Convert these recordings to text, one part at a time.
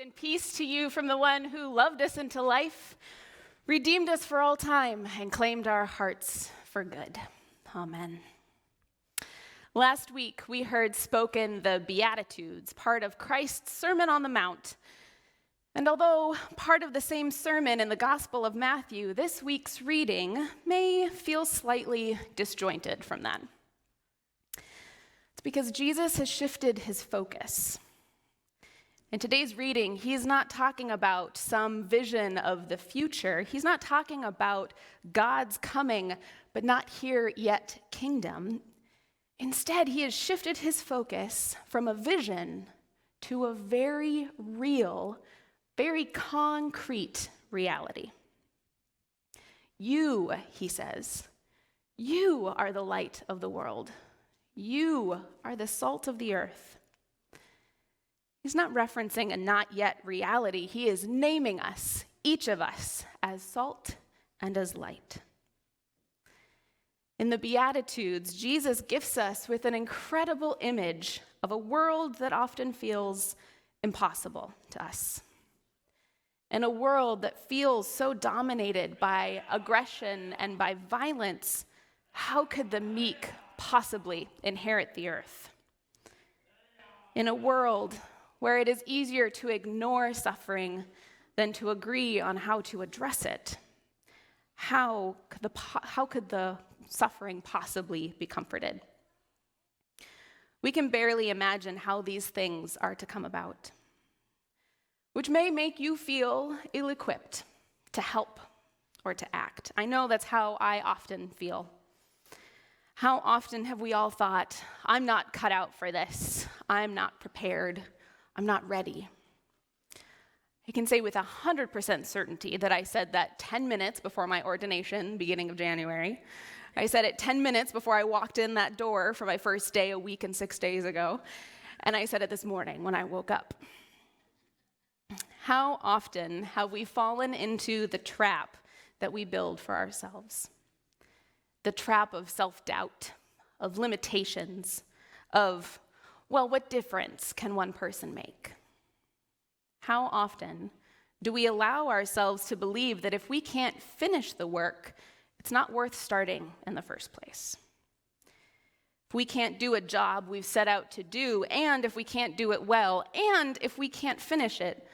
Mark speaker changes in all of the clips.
Speaker 1: and peace to you from the one who loved us into life, redeemed us for all time, and claimed our hearts for good. Amen. Last week, we heard spoken the Beatitudes, part of Christ's Sermon on the Mount. And although part of the same sermon in the Gospel of Matthew, this week's reading may feel slightly disjointed from that. It's because Jesus has shifted his focus. In today's reading, he's not talking about some vision of the future. He's not talking about God's coming, but not here yet kingdom. Instead, he has shifted his focus from a vision to a very real, very concrete reality. You, he says, you are the light of the world. You are the salt of the earth. He's not referencing a not yet reality. He is naming us, each of us, as salt and as light. In the Beatitudes, Jesus gifts us with an incredible image of a world that often feels impossible to us. In a world that feels so dominated by aggression and by violence, how could the meek possibly inherit the earth? In a world where it is easier to ignore suffering than to agree on how to address it, how could the suffering possibly be comforted? We can barely imagine how these things are to come about, which may make you feel ill-equipped to help or to act. I know that's how I often feel. How often have we all thought, I'm not cut out for this, I'm not prepared, I'm not ready. I can say with 100% certainty that I said that 10 minutes before my ordination, beginning of January. I said it 10 minutes before I walked in that door for my first day a week and 6 days ago. And I said it this morning when I woke up. How often have we fallen into the trap that we build for ourselves? The trap of self-doubt, of limitations, of, well, what difference can one person make? How often do we allow ourselves to believe that if we can't finish the work, it's not worth starting in the first place? If we can't do a job we've set out to do, and if we can't do it well, and if we can't finish it,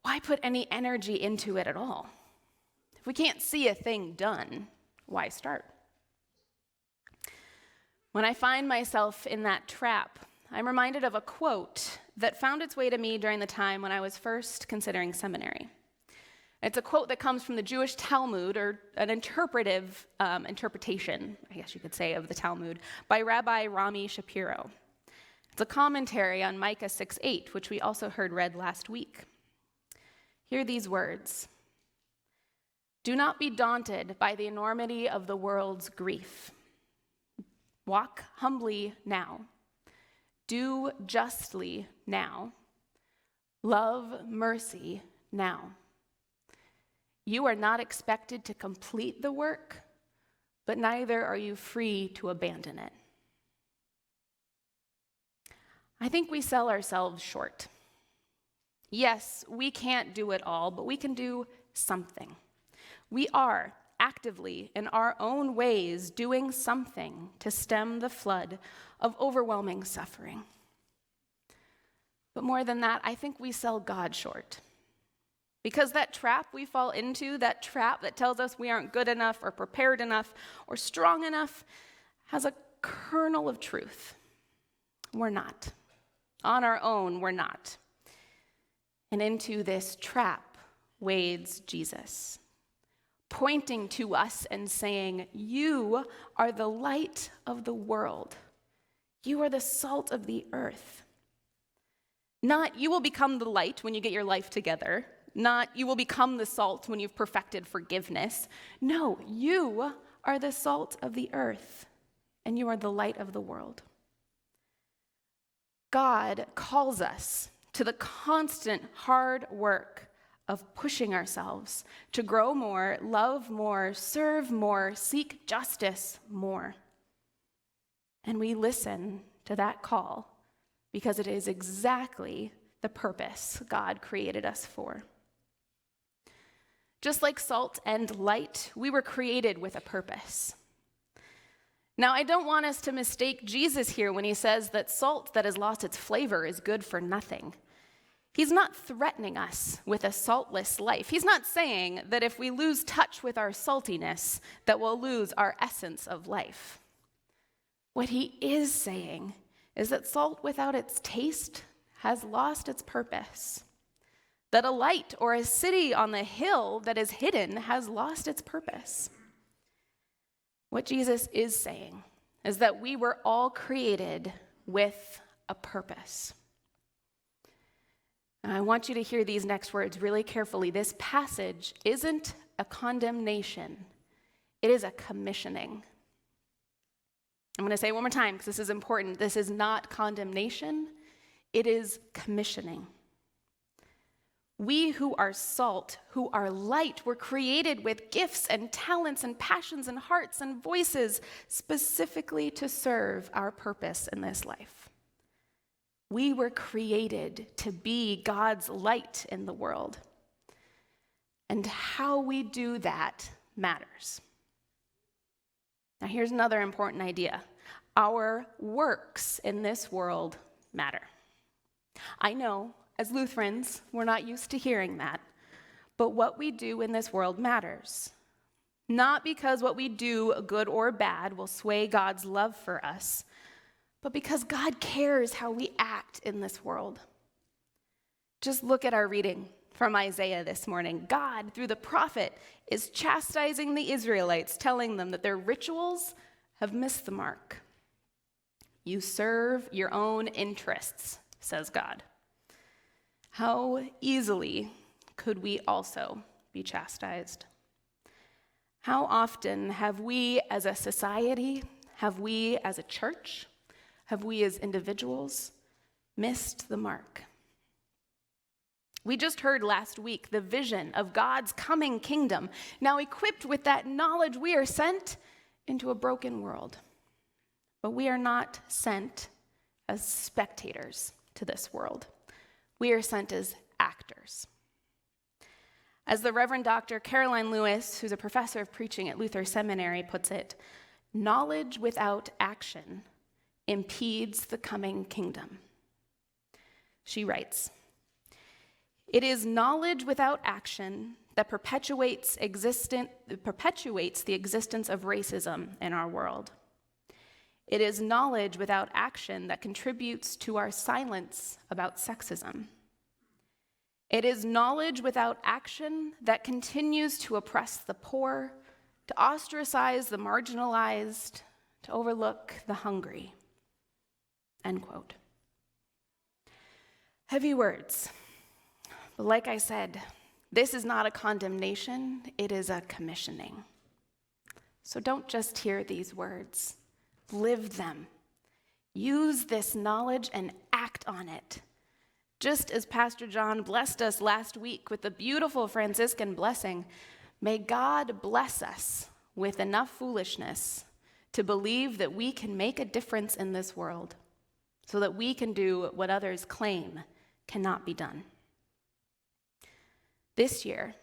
Speaker 1: why put any energy into it at all? If we can't see a thing done, why start? When I find myself in that trap, I'm reminded of a quote that found its way to me during the time when I was first considering seminary. It's a quote that comes from the Jewish Talmud, or an interpretive interpretation, I guess you could say, of the Talmud, by Rabbi Rami Shapiro. It's a commentary on Micah 6:8, which we also heard read last week. Hear these words: "Do not be daunted by the enormity of the world's grief. Walk humbly now. Do justly now. Love mercy now. You are not expected to complete the work, but neither are you free to abandon it." I think we sell ourselves short. Yes, we can't do it all, but we can do something. We are actively, in our own ways, doing something to stem the flood of overwhelming suffering. But more than that, I think we sell God short. Because that trap we fall into, that trap that tells us we aren't good enough or prepared enough or strong enough, has a kernel of truth. We're not. On our own, we're not. And into this trap wades Jesus, pointing to us and saying, "You are the light of the world. You are the salt of the earth." Not, "You will become the light when you get your life together." Not, "You will become the salt when you've perfected forgiveness." No, you are the salt of the earth, and you are the light of the world. God calls us to the constant hard work of pushing ourselves to grow more, love more, serve more, seek justice more. And we listen to that call because it is exactly the purpose God created us for. Just like salt and light, we were created with a purpose. Now, I don't want us to mistake Jesus here when he says that salt that has lost its flavor is good for nothing. He's not threatening us with a saltless life. He's not saying that if we lose touch with our saltiness, that we'll lose our essence of life. What he is saying is that salt without its taste has lost its purpose. That a light or a city on the hill that is hidden has lost its purpose. What Jesus is saying is that we were all created with a purpose. And I want you to hear these next words really carefully. This passage isn't a condemnation. It is a commissioning. I'm going to say it one more time because this is important. This is not condemnation. It is commissioning. We who are salt, who are light, were created with gifts and talents and passions and hearts and voices specifically to serve our purpose in this life. We were created to be God's light in the world. And how we do that matters. Now, here's another important idea. Our works in this world matter. I know, as Lutherans, we're not used to hearing that, but what we do in this world matters. Not because what we do, good or bad, will sway God's love for us, but because God cares how we act in this world. Just look at our reading from Isaiah this morning. God, through the prophet, is chastising the Israelites, telling them that their rituals have missed the mark. You serve your own interests, says God. How easily could we also be chastised? How often have we as a society, have we as a church, have we as individuals missed the mark? We just heard last week the vision of God's coming kingdom. Now, equipped with that knowledge, we are sent into a broken world. But we are not sent as spectators to this world. We are sent as actors. As the Reverend Dr. Caroline Lewis, who's a professor of preaching at Luther Seminary, puts it, knowledge without action impedes the coming kingdom. She writes, it is knowledge without action that perpetuates the existence of racism in our world. It is knowledge without action that contributes to our silence about sexism. It is knowledge without action that continues to oppress the poor, to ostracize the marginalized, to overlook the hungry. End quote. Heavy words. But like I said, this is not a condemnation, it is a commissioning. So don't just hear these words, live them. Use this knowledge and act on it. Just as Pastor John blessed us last week with the beautiful Franciscan blessing, may God bless us with enough foolishness to believe that we can make a difference in this world, so that we can do what others claim cannot be done. This year,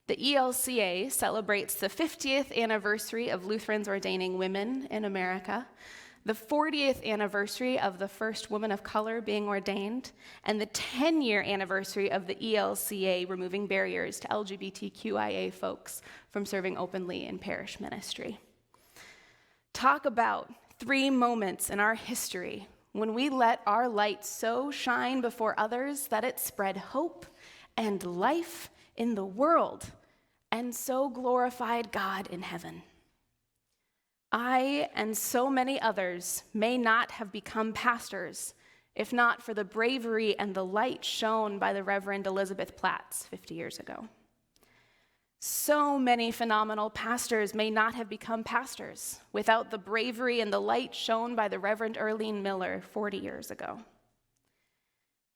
Speaker 1: the ELCA celebrates the 50th anniversary of Lutherans ordaining women in America, the 40th anniversary of the first woman of color being ordained, and the 10-year anniversary of the ELCA removing barriers to LGBTQIA folks from serving openly in parish ministry. Talk about 3 moments in our history when we let our light so shine before others that it spread hope and life in the world and so glorified God in heaven. I and so many others may not have become pastors if not for the bravery and the light shown by the Reverend Elizabeth Platts 50 years ago. So many phenomenal pastors may not have become pastors without the bravery and the light shown by the Reverend Earlene Miller 40 years ago.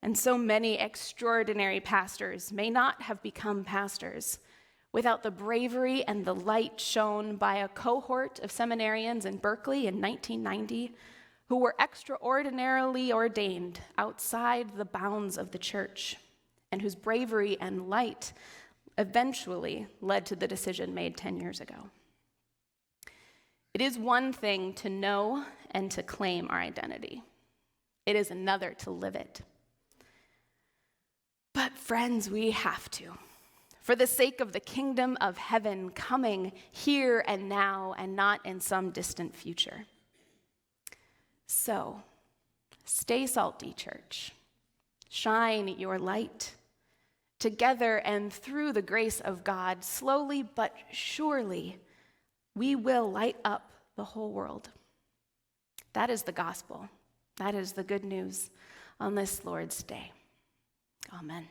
Speaker 1: And so many extraordinary pastors may not have become pastors without the bravery and the light shown by a cohort of seminarians in Berkeley in 1990 who were extraordinarily ordained outside the bounds of the church, and whose bravery and light eventually led to the decision made 10 years ago. It is one thing to know and to claim our identity. It is another to live it. But friends, we have to, for the sake of the kingdom of heaven coming here and now and not in some distant future. So, stay salty, church. Shine your light. Together and through the grace of God, slowly but surely, we will light up the whole world. That is the gospel. That is the good news on this Lord's Day. Amen.